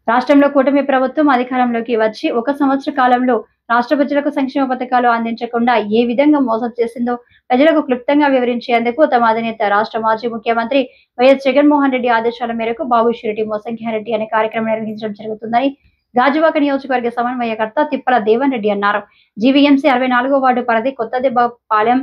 రాష్ట్రంలో కూటమి ప్రభుత్వం అధికారంలోకి వచ్చి 1 సంవత్సర కాలంలో రాష్ట్ర ప్రజలకు సంక్షేమ పథకాలు అందించకుండా ఏ విధంగా మోసం చేసిందో ప్రజలకు క్లుప్తంగా వివరించేందుకు తమ అధినేత రాష్ట్ర మాజీ ముఖ్యమంత్రి వైఎస్ జగన్మోహన్ రెడ్డి ఆదేశాల మేరకు బాబు షూరిటీ మోసం గ్యారెంటీ అనే కార్యక్రమం నిర్వహించడం జరుగుతుందని గాజువాక నియోజకవర్గ సమన్వయకర్త తిప్పల దేవన్ రెడ్డి అన్నారు. జీవీఎంసీ 64వ వార్డు పరిధి కొత్తదెబ్బ పాలెం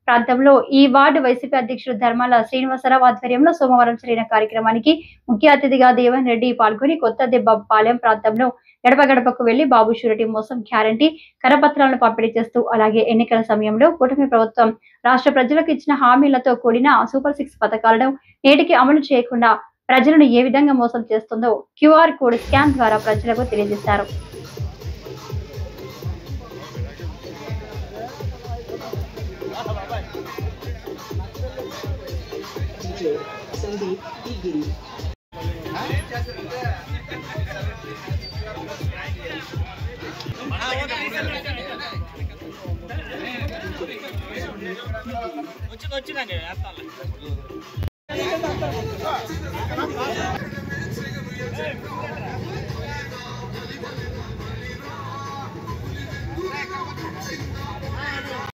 ప్రాంతంలో ఈ వార్డు వైసీపీ అధ్యక్షుడు ధర్మాల శ్రీనివాసరావు ఆధ్వర్యంలో సోమవారం జరిగిన కార్యక్రమానికి ముఖ్య అతిథిగా దేవన్ రెడ్డి పాల్గొని కొత్తదెబ్బ పాలెం ప్రాంతంలో గడప గడపకు వెళ్లి బాబు షూరిటీ మోసం గ్యారెంటీ కరపత్రాలను పంపిణీ చేస్తూ అలాగే ఎన్నికల సమయంలో కూటమి ప్రభుత్వం రాష్ట్ర ప్రజలకు ఇచ్చిన హామీలతో కూడిన సూపర్ 6 పథకాలను నేటికి అమలు చేయకుండా ప్రజలను ఏ విధంగా మోసం చేస్తుందో క్యూఆర్ కోడ్ స్కాన్ ద్వారా ప్రజలకు తెలియజేశారు.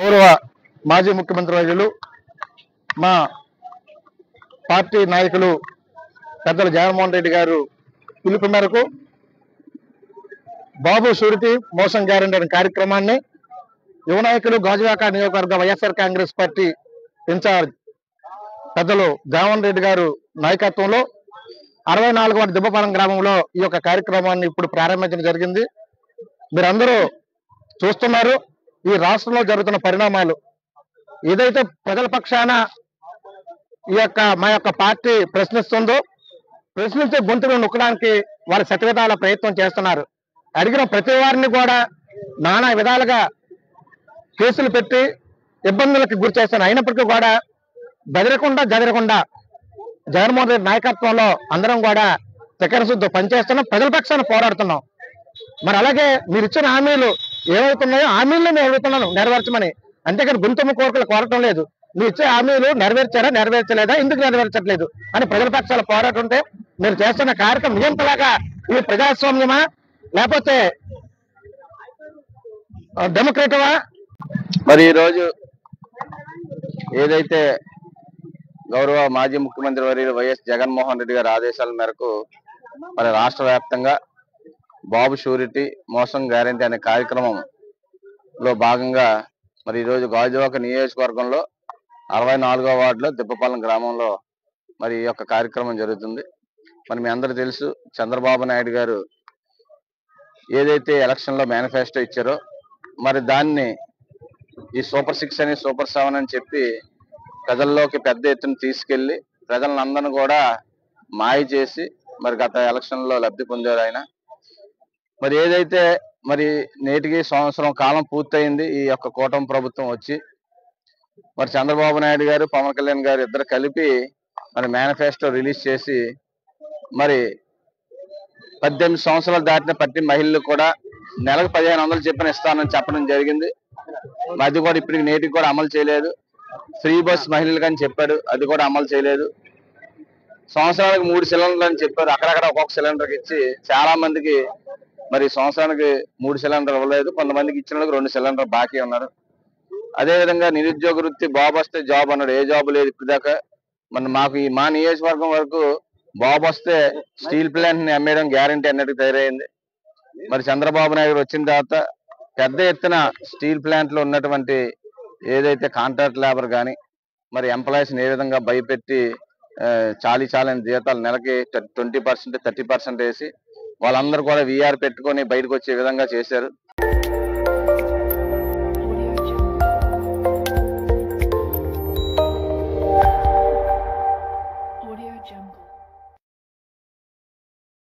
గౌరవ మాజీ ముఖ్యమంత్రి వర్యులు మా పార్టీ నాయకులు పెద్దలు జగన్మోహన్ రెడ్డి గారు పిలుపు మేరకు బాబు షూరిటీ మోసం గ్యారెంటీ అనే కార్యక్రమాన్ని యువ నాయకులు గాజువాక నియోజకవర్గ వైఎస్ఆర్ కాంగ్రెస్ పార్టీ ఇన్ఛార్జ్ పెద్దలు జగన్మోహన్ రెడ్డి గారు నాయకత్వంలో 64వ వార్డు దిబ్బపాలెం గ్రామంలో ఈ యొక్క కార్యక్రమాన్ని ఇప్పుడు ప్రారంభించడం జరిగింది. మీరందరూ చూస్తున్నారు ఈ రాష్ట్రంలో జరుగుతున్న పరిణామాలు. ఏదైతే ప్రజల పక్షాన మా యొక్క పార్టీ ప్రశ్నించే గొంతులను నొక్కడానికి వారు శతవిధాల ప్రయత్నం చేస్తున్నారు. అడిగిన ప్రతి వారిని కూడా నానా విధాలుగా కేసులు పెట్టి ఇబ్బందులకు గురి చేస్తున్నారు. అయినప్పటికీ కూడా జరగకుండా జగన్మోహన్ రెడ్డి నాయకత్వంలో అందరం కూడా చక్కెరశుద్ధి పనిచేస్తున్నాం, ప్రజల పక్షాన పోరాడుతున్నాం. మరి అలాగే మీరు ఇచ్చిన హామీలు ఏమవుతున్నాయో హామీలను నేను అడుగుతున్నాను నెరవేర్చమని, అంతేకాని గుంతమ్మ కోరికలు కోరటం లేదు. మీరు ఇచ్చే హామీలు నెరవేర్చలేదా, ఎందుకు నెరవేర్చట్లేదు అని ప్రజల పక్షాల పోరాటం ఉంటే మీరు చేస్తున్న కార్యక్రమం నియంతలాగా ఇది ప్రజాస్వామ్యమా లేకపోతే డెమోక్రటమా? మరి ఈరోజు ఏదైతే గౌరవ మాజీ ముఖ్యమంత్రి వర్యులు వైఎస్ జగన్మోహన్ రెడ్డి గారి ఆదేశాల మేరకు మరి రాష్ట్ర వ్యాప్తంగా బాబు షూరిటీ మోసం గ్యారెంటీ అనే కార్యక్రమంలో భాగంగా మరి ఈరోజు గాజువాక నియోజకవర్గంలో 64వ వార్డులో దిబ్బపాలెం గ్రామంలో మరి ఈ యొక్క కార్యక్రమం జరుగుతుంది. మరి మీ అందరూ తెలుసు, చంద్రబాబు నాయుడు గారు ఏదైతే ఎలక్షన్ లో మేనిఫెస్టో ఇచ్చారో మరి దాన్ని ఈ సూపర్ 6 అని సూపర్ 7 అని చెప్పి ప్రజల్లోకి పెద్ద ఎత్తున తీసుకెళ్లి ప్రజలందరినీ కూడా మాయ చేసి మరి గత ఎలక్షన్ లో లబ్ధి పొందారు ఆయన. మరి ఏదైతే మరి నేటికి సంవత్సరం కాలం పూర్తయింది ఈ యొక్క కూటమి ప్రభుత్వం వచ్చి. మరి చంద్రబాబు నాయుడు గారు పవన్ కళ్యాణ్ గారు ఇద్దరు కలిపి మరి మేనిఫెస్టో రిలీజ్ చేసి మరి 18 సంవత్సరాలు దాటిన ప్రతి మహిళలు కూడా నెలకు 1500 చెప్పిన ఇస్తానని చెప్పడం జరిగింది. అది కూడా ఇప్పటికి నేటికి కూడా అమలు చేయలేదు. ఫ్రీ బస్ మహిళలకు అని చెప్పాడు, అది కూడా అమలు చేయలేదు. సంవత్సరానికి 3 సిలిండర్లు అని చెప్పారు, అక్కడక్కడ ఒక్కొక్క సిలిండర్కి ఇచ్చి చాలా మందికి మరి సంవత్సరానికి 3 సిలిండర్ ఇవ్వలేదు. కొంతమందికి ఇచ్చిన వాళ్ళకి 2 సిలిండర్ బాకీ ఉన్నారు. అదేవిధంగా నిరుద్యోగ వృత్తి బాబు వస్తే జాబ్ అన్నాడు, ఏ జాబ్ లేదు ఇప్పటిదాకా. మన మాకు మా నియోజకవర్గం వరకు బాబు వస్తే స్టీల్ ప్లాంట్ ని అమ్మేయడం గ్యారంటీ అన్నట్టు తయారైంది. మరి చంద్రబాబు నాయుడు వచ్చిన తర్వాత పెద్ద ఎత్తున స్టీల్ ప్లాంట్ లో ఉన్నటువంటి ఏదైతే కాంట్రాక్ట్ లేబర్ కానీ మరి ఎంప్లాయీస్ ఏ విధంగా భయపెట్టి చాలని జీతాలు నెలకి 20%, 30% వేసి వాళ్ళందరూ కూడా వీఆర్ పెట్టుకొని బయటకు వచ్చే విధంగా చేశారు.